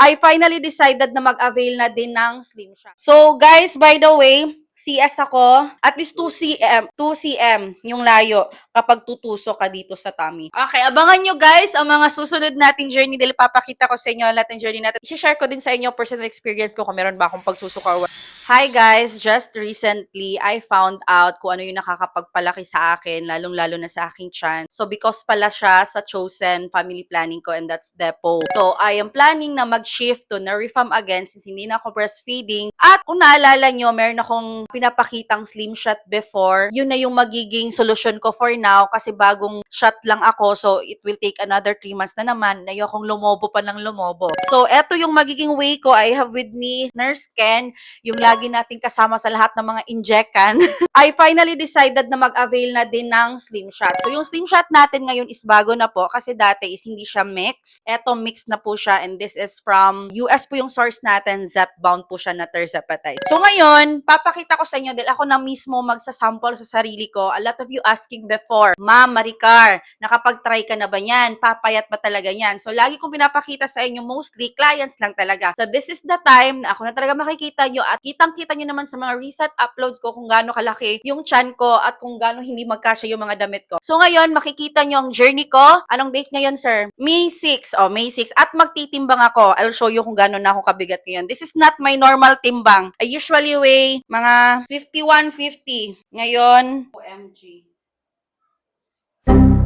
I finally decided na mag-avail na din ng Slim Shot. So guys, by the way, CS ako, at least 2 cm yung layo kapag tutusok ka dito sa tummy. Okay, abangan nyo guys ang mga susunod nating journey dahil papakita ko sa inyo lahat ng journey natin. I-share ko din sa inyo personal experience ko kung meron ba akong pagsusok or Hi guys! Just recently, I found out kung ano yung nakakapagpalaki sa akin, lalong-lalo na sa aking tiyan. So, because pala siya sa chosen family planning ko and that's Depo. So, I am planning na mag-shift to Narifam again since hindi na ako breastfeeding. At kung naalala nyo, meron akong pinapakitang slim shot before. Yun na yung magiging solusyon ko for now kasi bagong shot lang ako. So, it will take another 3 months na naman. Ayokong lumobo pa ng lumobo. So, eto yung magiging way ko. I have with me Nurse Ken, yung lagi nating kasama sa lahat ng mga injekan. I finally decided na mag-avail na din ng Slim Shot. So, yung Slim Shot natin ngayon is bago na po kasi dati is hindi siya mix. Eto, mix na po siya and this is from US po yung source natin. Zepbound po siya na terzepatide. So, ngayon, papakita ko sa inyo dahil ako na mismo magsasample sa sarili ko. A lot of you asking before, Ma'am Maricar, nakapag-try ka na ba yan? Papayat ba talaga yan? So, lagi kong pinapakita sa inyo, mostly clients lang talaga. So, this is the time na ako na talaga makikita nyo at kitang-kita nyo naman sa mga recent uploads ko kung gaano kalaki yung chan ko at kung gaano hindi magkasya yung mga damit ko. So, ngayon, makikita nyo ang journey ko. Anong date ngayon, sir? May 6. Oh, May 6. At magtitimbang ako. I'll show you kung gaano na ako kabigat ngayon. This is not my normal timbang. I usually weigh mga 51-50. Ngayon, OMG,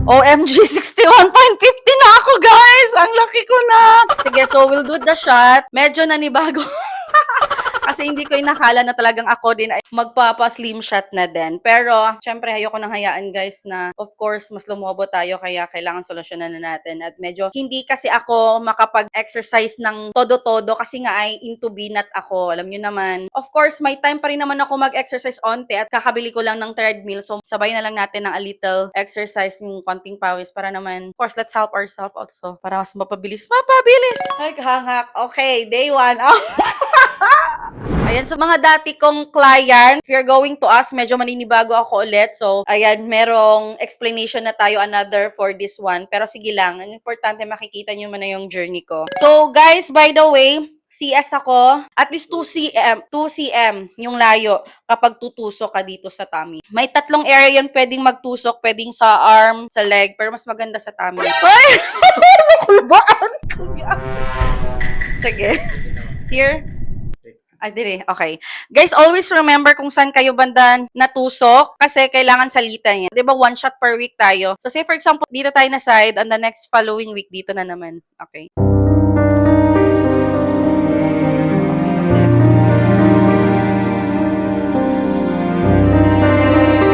61.50 na ako, guys! Ang laki ko na! Sige, so we'll do the shot. Medyo nanibago. Kasi hindi ko inakala na talagang ako din ay magpapa-slim shot na din. Pero, syempre, ayoko nang hayaan, guys, na of course, mas lumobo tayo kaya kailangan solusyonan na natin. At medyo hindi kasi ako makapag-exercise ng todo-todo kasi nga ay into binat ako. Alam nyo naman. Of course, may time pa rin naman ako mag-exercise onte at kakabili ko lang ng treadmill. So, sabay na lang natin ng a little exercise, yung konting pawis para naman, of course, let's help ourselves also. Para mas mapabilis. Mapabilis! Ay, kahangak. Okay, day 1. Oh. Ayan, so mga dati kong client, if you're going to ask, medyo maninibago ako ulit. So, ayan, merong explanation na tayo, another for this one. Pero sige lang, ang importante makikita nyo man na yung journey ko. So, guys, by the way, CS ako, at least 2 cm yung layo kapag tutusok ka dito sa tummy. May 3 area yun pwedeng magtusok, pwedeng sa arm, sa leg, pero mas maganda sa tummy. Ay! Nakulbaan! Sige. Here. Ay, dire. Okay. Guys, always remember kung saan kayo banda natusok kasi kailangan salitan yan. Diba, 1 shot per week tayo. So, say for example, dito tayo na side, on the next following week, dito na naman. Okay.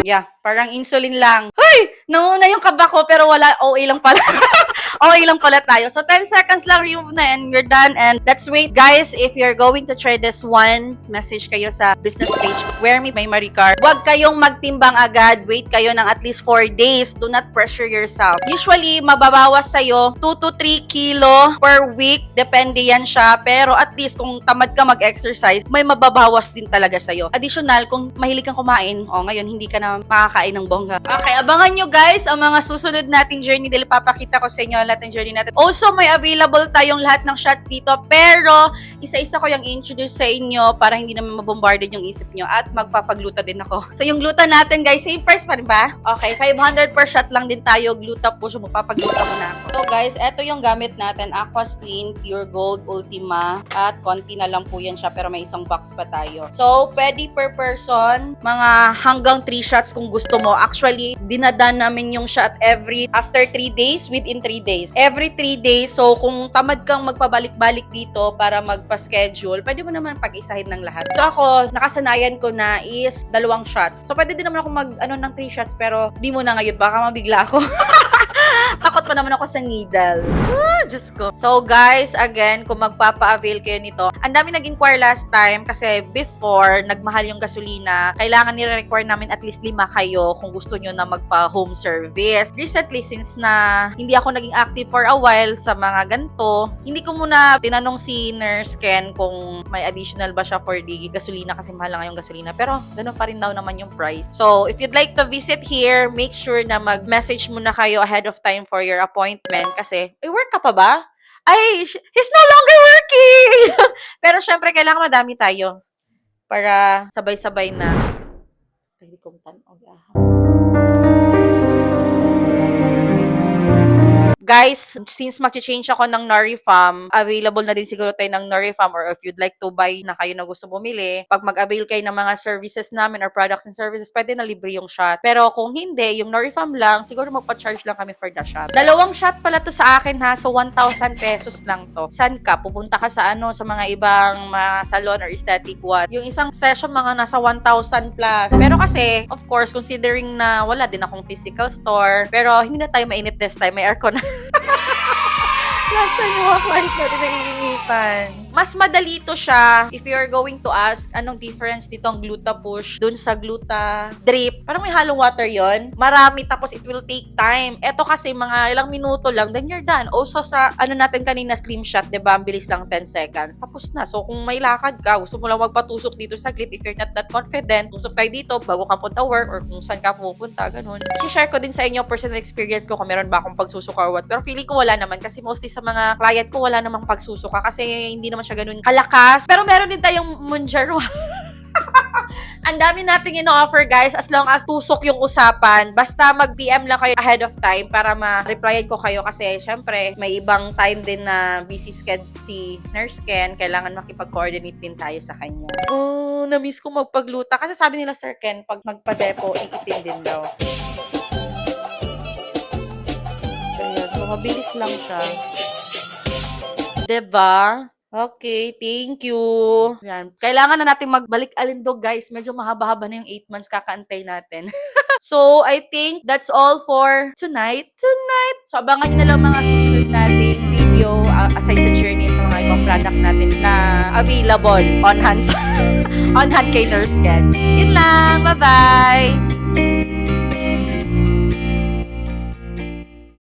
Yeah, parang insulin lang. Hoy! Nauna yung kaba ko pero wala, OA lang pala. Okay lang pala tayo. So, 10 seconds lang remove na and you're done. And let's wait. Guys, if you're going to try this one, message kayo sa business page, Wear Me by Maricar. Huwag kayong magtimbang agad. Wait kayo ng at least 4 days. Do not pressure yourself. Usually, mababawas sa'yo 2 to 3 kilo per week. Depende yan siya. Pero at least, kung tamad ka mag-exercise, may mababawas din talaga sa'yo. Additional, kung mahilig kang kumain, ngayon hindi ka na makakain ng bongga. Okay, abangan nyo guys ang mga susunod nating journey dahil papakita ko sa inyo lahat ng journey natin. Also, may available tayong lahat ng shots dito, pero isa-isa ko yung introduce sa inyo para hindi naman mabombarded yung isip nyo at magpapagluta din ako. So, yung gluta natin, guys, same price pa rin ba? Okay, 500 per shot lang din tayo. Gluta po, so magpapagluta mo na ako. So, guys, eto yung gamit natin. Aqua Skin, Pure Gold, Ultima, at konti na lang po yan siya, pero may isang box pa tayo. So, pwede per person, mga hanggang 3 shots kung gusto mo. Actually, dinadan namin yung shot after 3 days, within 3 days. Every 3 days. So, kung tamad kang magpabalik-balik dito para magpa-schedule, pwede mo naman pag-isahin ng lahat. So, ako, nakasanayan ko na is 2 shots. So, pwede din naman ako ng 3 shots, pero di mo na ngayon. Baka mabigla ako. Takot pa naman ako sa needle. Diyos ko. So, guys, again, kung magpapa-avail kayo nito, ang dami nag-inquire last time kasi before, nagmahal yung gasolina. Kailangan nire-require namin at least 5 kayo kung gusto nyo na magpa-home service. Recently, since na hindi ako naging active for a while sa mga ganito, hindi ko muna tinanong si Nurse Ken kung may additional ba siya for the gasolina kasi mahal lang yung gasolina. Pero, ganun pa rin daw naman yung price. So, if you'd like to visit here, make sure na mag-message muna kayo ahead of time for your appointment kasi, work ka pa ba? Ay, he's no longer working! syempre, kailangan madami tayo para sabay-sabay na. Pwede kong tanong. Guys, since mag-change ako ng Norifam, available na din siguro tayo ng Norifam, or if you'd like to buy na kayo na gusto bumili, pag mag-avail kayo ng mga services namin or products and services, pwede na libre yung shot. Pero kung hindi, yung Norifam lang, siguro magpa-charge lang kami for the shot. 2 shot pala to sa akin ha, so 1,000 pesos lang to. San ka? Pupunta ka sa sa mga ibang mga salon or aesthetic one. Yung isang session mga nasa 1,000 plus. Pero kasi, of course, considering na wala din akong physical store, pero hindi na tayo mainit this time, may aircon. Last time yung flight natin nanginginitan. Mas madali to siya if you're going to ask anong difference nitong Gluta Push dun sa Gluta Drip. Parang may halong water yon. Marami tapos it will take time. Eto kasi mga ilang minuto lang, then you're done. Also sa natin kanina slim shot, diba? Ang bilis lang 10 seconds. Tapos na. So kung may lakad ka, gusto mo lang magpatusok dito sa glit, if you're not that confident, tusok tayo dito bago ka punta work or kung saan ka pupunta, ganun. I-share ko din sa inyo personal experience ko kung meron ba akong pagsusuka or what. Pero feeling ko wala naman kasi mostly sa mga client ko wala namang pagsusuka kasi hindi naman siya ganun kalakas. Pero meron din tayong Monjaro. Ang dami nating ino-offer guys as long as tusok yung usapan. Basta mag-PM lang kayo ahead of time para ma-replyan ko kayo kasi syempre may ibang time din na busy schedule si Nurse Ken. Kailangan makipag-coordinate din tayo sa kanya. Oh, na-miss ko magpagluta kasi sabi nila Sir Ken pag magpa-depo iipin din daw. Ayan, so mabilis lang siya. Diba? Okay, thank you. Yan. Kailangan na natin magbalik alindog, guys. Medyo mahaba-haba na yung 8 months kakaantay natin. So, I think that's all for tonight. So, abangan nyo na lang mga susunod nating video aside sa journey sa mga ibang product natin na available on hand, on hand kay Nurse Ken. Yun lang. Bye-bye!